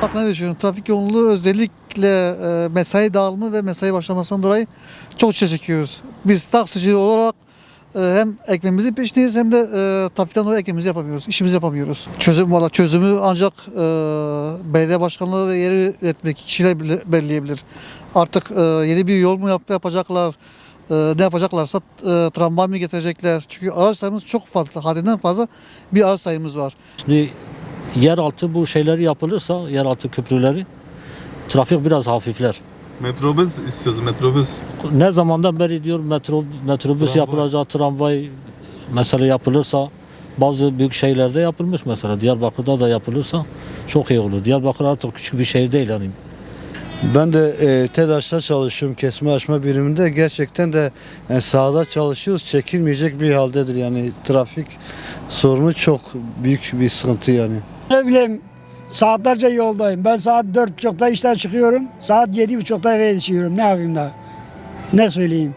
hakkında ne düşünüyorum? Trafik yoğunluğu özellikle mesai dağılımı ve mesai başlamasından dolayı çok çile çekiyoruz. Biz taksici olarak hem ekmeğimizi peşindeyiz hem de trafikten dolayı ekmeğimizi yapamıyoruz, işimizi yapamıyoruz. Çözümü ancak belediye başkanları ve yeri yönetmeki kişiler belirleyebilir. Artık yeni bir yol mu yapacaklar? Ne yapacaklarsa tramvay mı getirecekler? Çünkü araç sayımız çok fazla, haddinden fazla bir araç sayımız var. Şimdi yeraltı bu şeyleri yapılırsa, yeraltı köprüleri, trafik biraz hafifler. Metrobüs istiyoruz, metrobüs. Ne zamandan beri diyor metrobüs yapılacak, tramvay mesela yapılırsa, bazı büyük şehirlerde yapılmış mesela, Diyarbakır'da da yapılırsa çok iyi olur. Diyarbakır artık küçük bir şehir değil yani. Ben de TEDAŞ'ta çalışıyorum, kesme açma biriminde. Gerçekten de sahada çalışıyoruz, çekilmeyecek bir haldedir yani. Trafik sorunu çok büyük bir sıkıntı yani. Ne bileyim, saatlerce yoldayım. Ben saat 4.30'da işten çıkıyorum. Saat 7.30'da eve yetişiyorum. Ne yapayım daha? Ne söyleyeyim?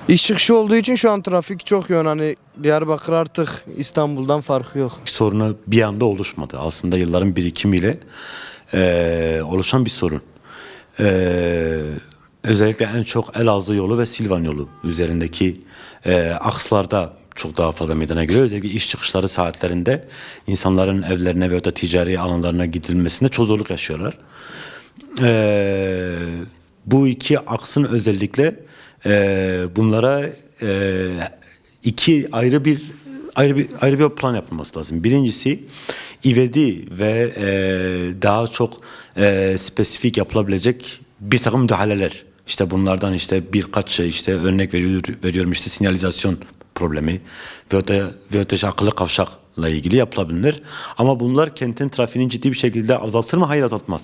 İş çıkışı olduğu için şu an trafik çok yoğun. Hani Diyarbakır artık İstanbul'dan farkı yok. Sorunu bir anda oluşmadı. Aslında yılların birikimiyle oluşan bir sorun. Özellikle en çok Elazığ yolu ve Silvan yolu üzerindeki akslarda çok daha fazla meydana geliyor. Özellikle iş çıkışları saatlerinde insanların evlerine veya da ticari alanlarına gidilmesinde çok zorluk yaşıyorlar. Bu iki aksın özellikle bunlara iki ayrı bir plan yapılması lazım. Birincisi ivedi ve daha çok spesifik yapılabilecek bir takım müdahaleler. İşte bunlardan işte birkaç şey işte örnek veriyorum işte sinyalizasyon problemi veyahut da akıllı kavşakla ilgili yapılabilir. Ama bunlar kentin trafiğini ciddi bir şekilde azaltır mı? Hayır, azaltmaz.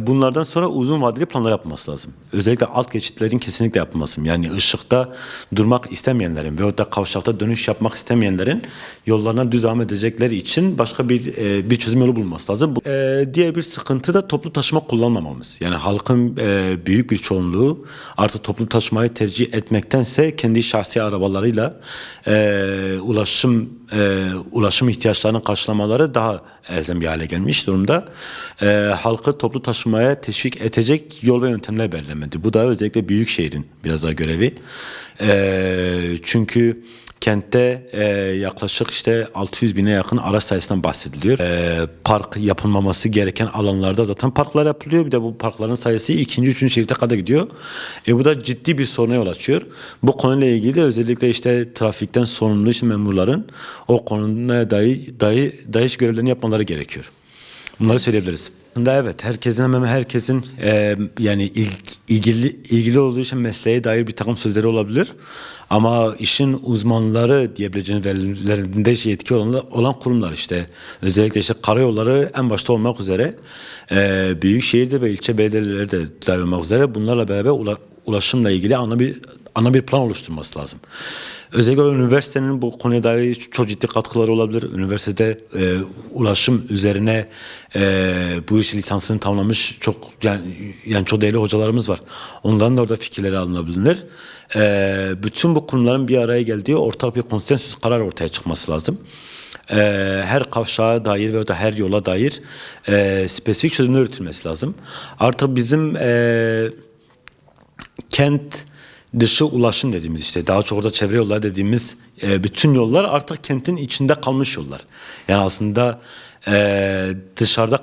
Bunlardan sonra uzun vadeli planlar yapılması lazım. Özellikle alt geçitlerin kesinlikle yapılması lazım. Yani ışıkta durmak istemeyenlerin veyahut da kavşakta dönüş yapmak istemeyenlerin yollarına düz devam edecekleri için başka bir çözüm yolu bulunması lazım. Diğer bir sıkıntı da toplu taşıma kullanmamamız. Yani halkın büyük bir çoğunluğu artık toplu taşımayı tercih etmektense kendi şahsi arabalarıyla ulaşım ihtiyaçlarını karşılamaları daha elzem bir hale gelmiş durumda. Halkı toplu taşımaya teşvik edecek yol ve yöntemler belirlemedi. Bu da özellikle büyükşehirin biraz daha görevi. Çünkü kentte yaklaşık işte 600 bine yakın araç sayısından bahsediliyor. Park yapılmaması gereken alanlarda zaten parklar yapılıyor. Bir de bu parkların sayısı 2. 3. şerite kadar gidiyor. Bu da ciddi bir soruna yol açıyor. Bu konuyla ilgili de özellikle işte trafikten sorumlu işte memurların o konuya dair görevlerini yapmaları gerekiyor. Bunları söyleyebiliriz. Aslında evet, herkesin yani ilgili olduğu için mesleğe dair bir takım sözleri olabilir. Ama işin uzmanları diyebileceğiniz verilerinde yetki olan kurumlar işte. Özellikle işte karayolları en başta olmak üzere büyükşehirde ve ilçe belediyeleri de dahil olmak üzere bunlarla beraber ulaşımla ilgili ana bir plan oluşturması lazım. Özellikle üniversitenin bu konuya dair çok ciddi katkıları olabilir. Üniversitede ulaşım üzerine bu iş lisansını tamamlamış yani çok değerli hocalarımız var. Ondan da orada fikirleri alınabilir. Bütün bu kurumların bir araya geldiği ortak bir konsensüs karar ortaya çıkması lazım. Her kavşağa dair veya da her yola dair spesifik çözümler üretilmesi lazım. Artık bizim kent dışı ulaşım dediğimiz işte daha çok da çevre yolları dediğimiz bütün yollar artık kentin içinde kalmış yollar. Yani aslında dışarıda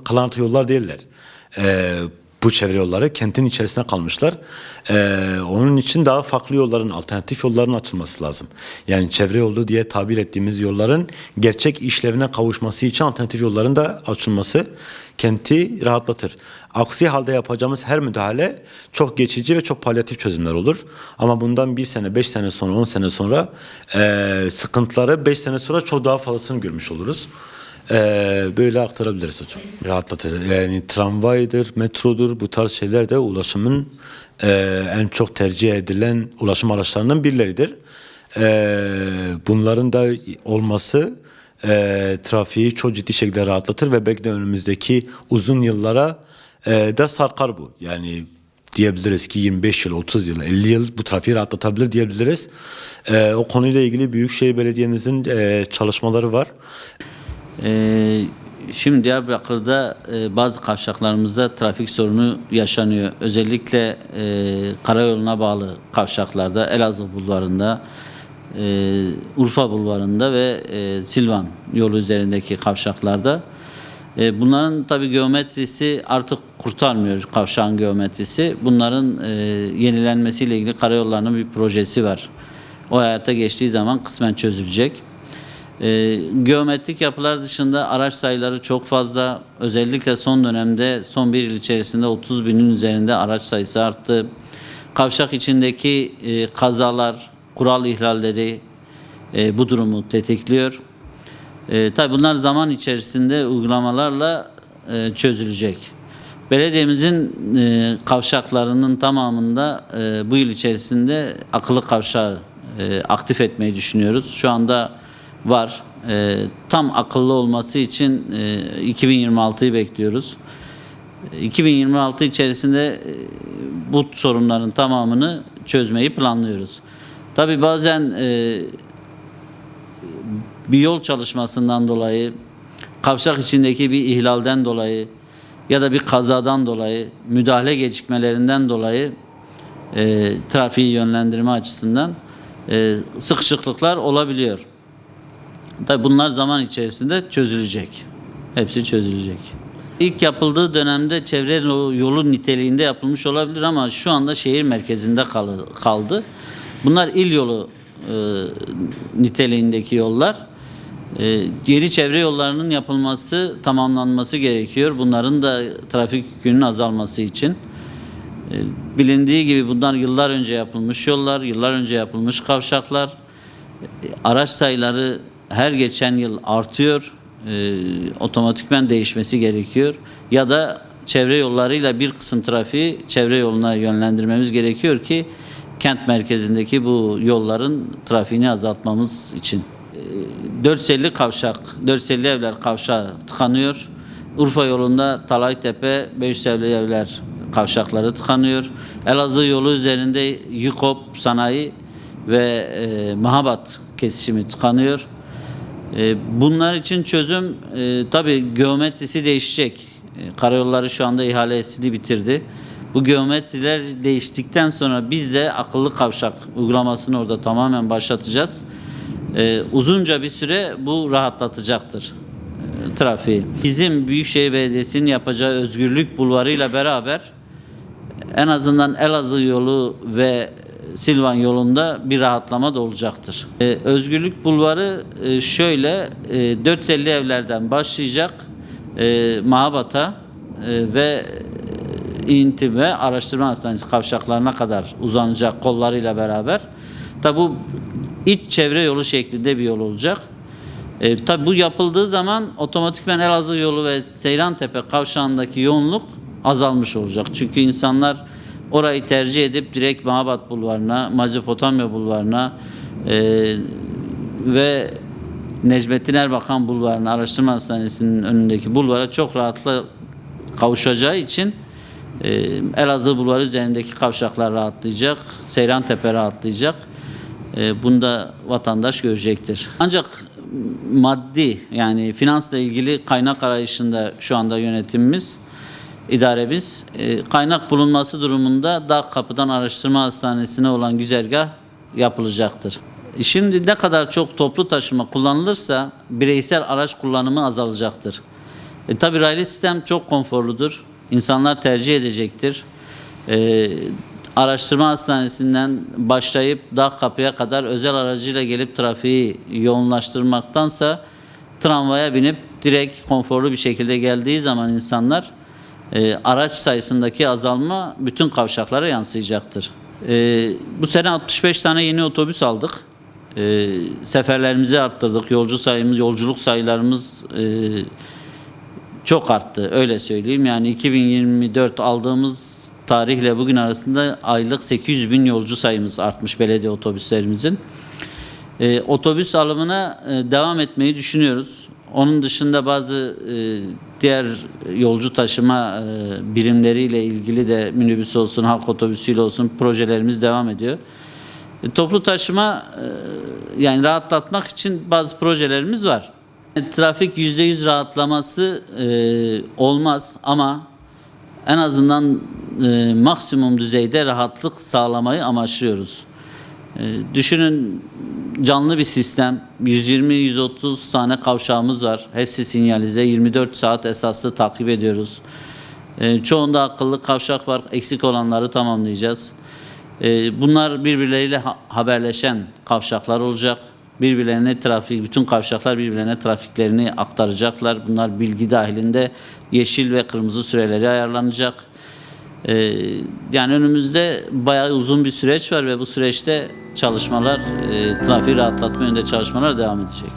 kalan yollar değiller. Bu çevre yolları kentin içerisinde kalmışlar. Onun için daha farklı yolların, alternatif yolların açılması lazım. Yani çevre yolu diye tabir ettiğimiz yolların gerçek işlevine kavuşması için alternatif yolların da açılması kenti rahatlatır. Aksi halde yapacağımız her müdahale çok geçici ve çok palyatif çözümler olur. Ama bundan 1 sene, 5 sene sonra, 10 sene sonra sıkıntıları 5 sene sonra çok daha fazlasını görmüş oluruz. Böyle aktarabiliriz hocam. Rahatlatır. Yani tramvaydır, metrodur, bu tarz şeyler de ulaşımın en çok tercih edilen ulaşım araçlarından birileridir. Bunların da olması trafiği çok ciddi şekilde rahatlatır ve belki de önümüzdeki uzun yıllara da sarkar bu. Yani diyebiliriz ki 25 yıl, 30 yıl, 50 yıl bu trafiği rahatlatabilir diyebiliriz. O konuyla ilgili Büyükşehir Belediye'mizin çalışmaları var. Şimdi Diyarbakır'da bazı kavşaklarımızda trafik sorunu yaşanıyor. Özellikle karayoluna bağlı kavşaklarda, Elazığ Bulvarı'nda, Urfa Bulvarı'nda ve Silvan yolu üzerindeki kavşaklarda. Bunların tabii geometrisi artık kurtarmıyor, kavşağın geometrisi. Bunların yenilenmesiyle ilgili karayollarının bir projesi var. O hayata geçtiği zaman kısmen çözülecek. Geometrik yapılar dışında araç sayıları çok fazla. Özellikle son dönemde, son bir yıl içerisinde 30 binin üzerinde araç sayısı arttı. Kavşak içindeki kazalar, kural ihlalleri bu durumu tetikliyor. Tabii bunlar zaman içerisinde uygulamalarla çözülecek. Belediyemizin kavşaklarının tamamında bu yıl içerisinde akıllı kavşağı aktif etmeyi düşünüyoruz. Şu anda var. Tam akıllı olması için 2026'yı bekliyoruz. 2026 içerisinde bu sorunların tamamını çözmeyi planlıyoruz. Tabii bazen bir yol çalışmasından dolayı, kavşak içindeki bir ihlalden dolayı ya da bir kazadan dolayı, müdahale gecikmelerinden dolayı trafiği yönlendirme açısından sıkışıklıklar olabiliyor. Tabii bunlar zaman içerisinde çözülecek. Hepsi çözülecek. İlk yapıldığı dönemde çevre yolu niteliğinde yapılmış olabilir ama şu anda şehir merkezinde kaldı. Bunlar il yolu niteliğindeki yollar. Geri çevre yollarının yapılması, tamamlanması gerekiyor. Bunların da trafik yükünün azalması için. Bilindiği gibi bunlar yıllar önce yapılmış yollar, yıllar önce yapılmış kavşaklar. Araç sayıları her geçen yıl artıyor. Otomatikman değişmesi gerekiyor. Ya da çevre yollarıyla bir kısım trafiği çevre yoluna yönlendirmemiz gerekiyor ki kent merkezindeki bu yolların trafiğini azaltmamız için. 450 kavşak, 450 evler kavşağı tıkanıyor. Urfa yolunda Talaytepe, 550 evler kavşakları tıkanıyor. Elazığ yolu üzerinde Yukop sanayi ve Mahabat kesişimi tıkanıyor. Bunlar için çözüm tabii geometrisi değişecek. Karayolları şu anda ihalesini bitirdi. Bu geometriler değiştikten sonra biz de akıllı kavşak uygulamasını orada tamamen başlatacağız. Uzunca bir süre bu rahatlatacaktır trafiği. Bizim Büyükşehir Belediyesi'nin yapacağı Özgürlük Bulvarı ile beraber en azından Elazığ yolu ve Silvan yolunda bir rahatlama da olacaktır. Özgürlük Bulvarı şöyle 450 evlerden başlayacak Mahabat'a ve İnti ve Araştırma Hastanesi kavşaklarına kadar uzanacak kollarıyla beraber. Tabi bu iç çevre yolu şeklinde bir yol olacak. Tabi bu yapıldığı zaman otomatikman Elazığ yolu ve Seyrantepe kavşağındaki yoğunluk azalmış olacak. Çünkü insanlar orayı tercih edip direkt Mahabat Bulvarı'na, Mezopotamya Bulvarı'na ve Necmettin Erbakan Bulvarı'na, Araştırma Hastanesi'nin önündeki bulvara çok rahatlıkla kavuşacağı için Elazığ Bulvarı üzerindeki kavşaklar rahatlayacak, Seyrantepe rahatlayacak. Bunu da vatandaş görecektir. Ancak maddi yani finansla ilgili kaynak arayışında şu anda yönetimimiz, idaremiz kaynak bulunması durumunda Dağkapı'dan Araştırma Hastanesi'ne olan güzergah yapılacaktır. Şimdi ne kadar çok toplu taşıma kullanılırsa bireysel araç kullanımı azalacaktır. Tabii raylı sistem çok konforludur. İnsanlar tercih edecektir. Araştırma Hastanesi'nden başlayıp Dağkapı'ya kadar özel aracıyla gelip trafiği yoğunlaştırmaktansa tramvaya binip direkt konforlu bir şekilde geldiği zaman insanlar araç sayısındaki azalma bütün kavşaklara yansıyacaktır. Bu sene 65 tane yeni otobüs aldık. Seferlerimizi arttırdık. Yolculuk sayılarımız çok arttı. Öyle söyleyeyim. Yani 2024 aldığımız tarihle bugün arasında aylık 800 bin yolcu sayımız artmış belediye otobüslerimizin. Otobüs alımına devam etmeyi düşünüyoruz. Onun dışında bazı diğer yolcu taşıma birimleriyle ilgili de minibüs olsun, halk otobüsüyle olsun projelerimiz devam ediyor. Toplu taşıma yani rahatlatmak için bazı projelerimiz var. Trafik %100 rahatlaması olmaz ama en azından maksimum düzeyde rahatlık sağlamayı amaçlıyoruz. Düşünün, canlı bir sistem, 120-130 tane kavşağımız var. Hepsi sinyalize, 24 saat esaslı takip ediyoruz. Çoğunda akıllı kavşak var, eksik olanları tamamlayacağız. Bunlar birbirleriyle haberleşen kavşaklar olacak. Bütün kavşaklar birbirlerine trafiklerini aktaracaklar. Bunlar bilgi dahilinde yeşil ve kırmızı süreleri ayarlanacak. Yani önümüzde bayağı uzun bir süreç var ve bu süreçte çalışmalar, trafiği rahatlatma yönünde çalışmalar devam edecek.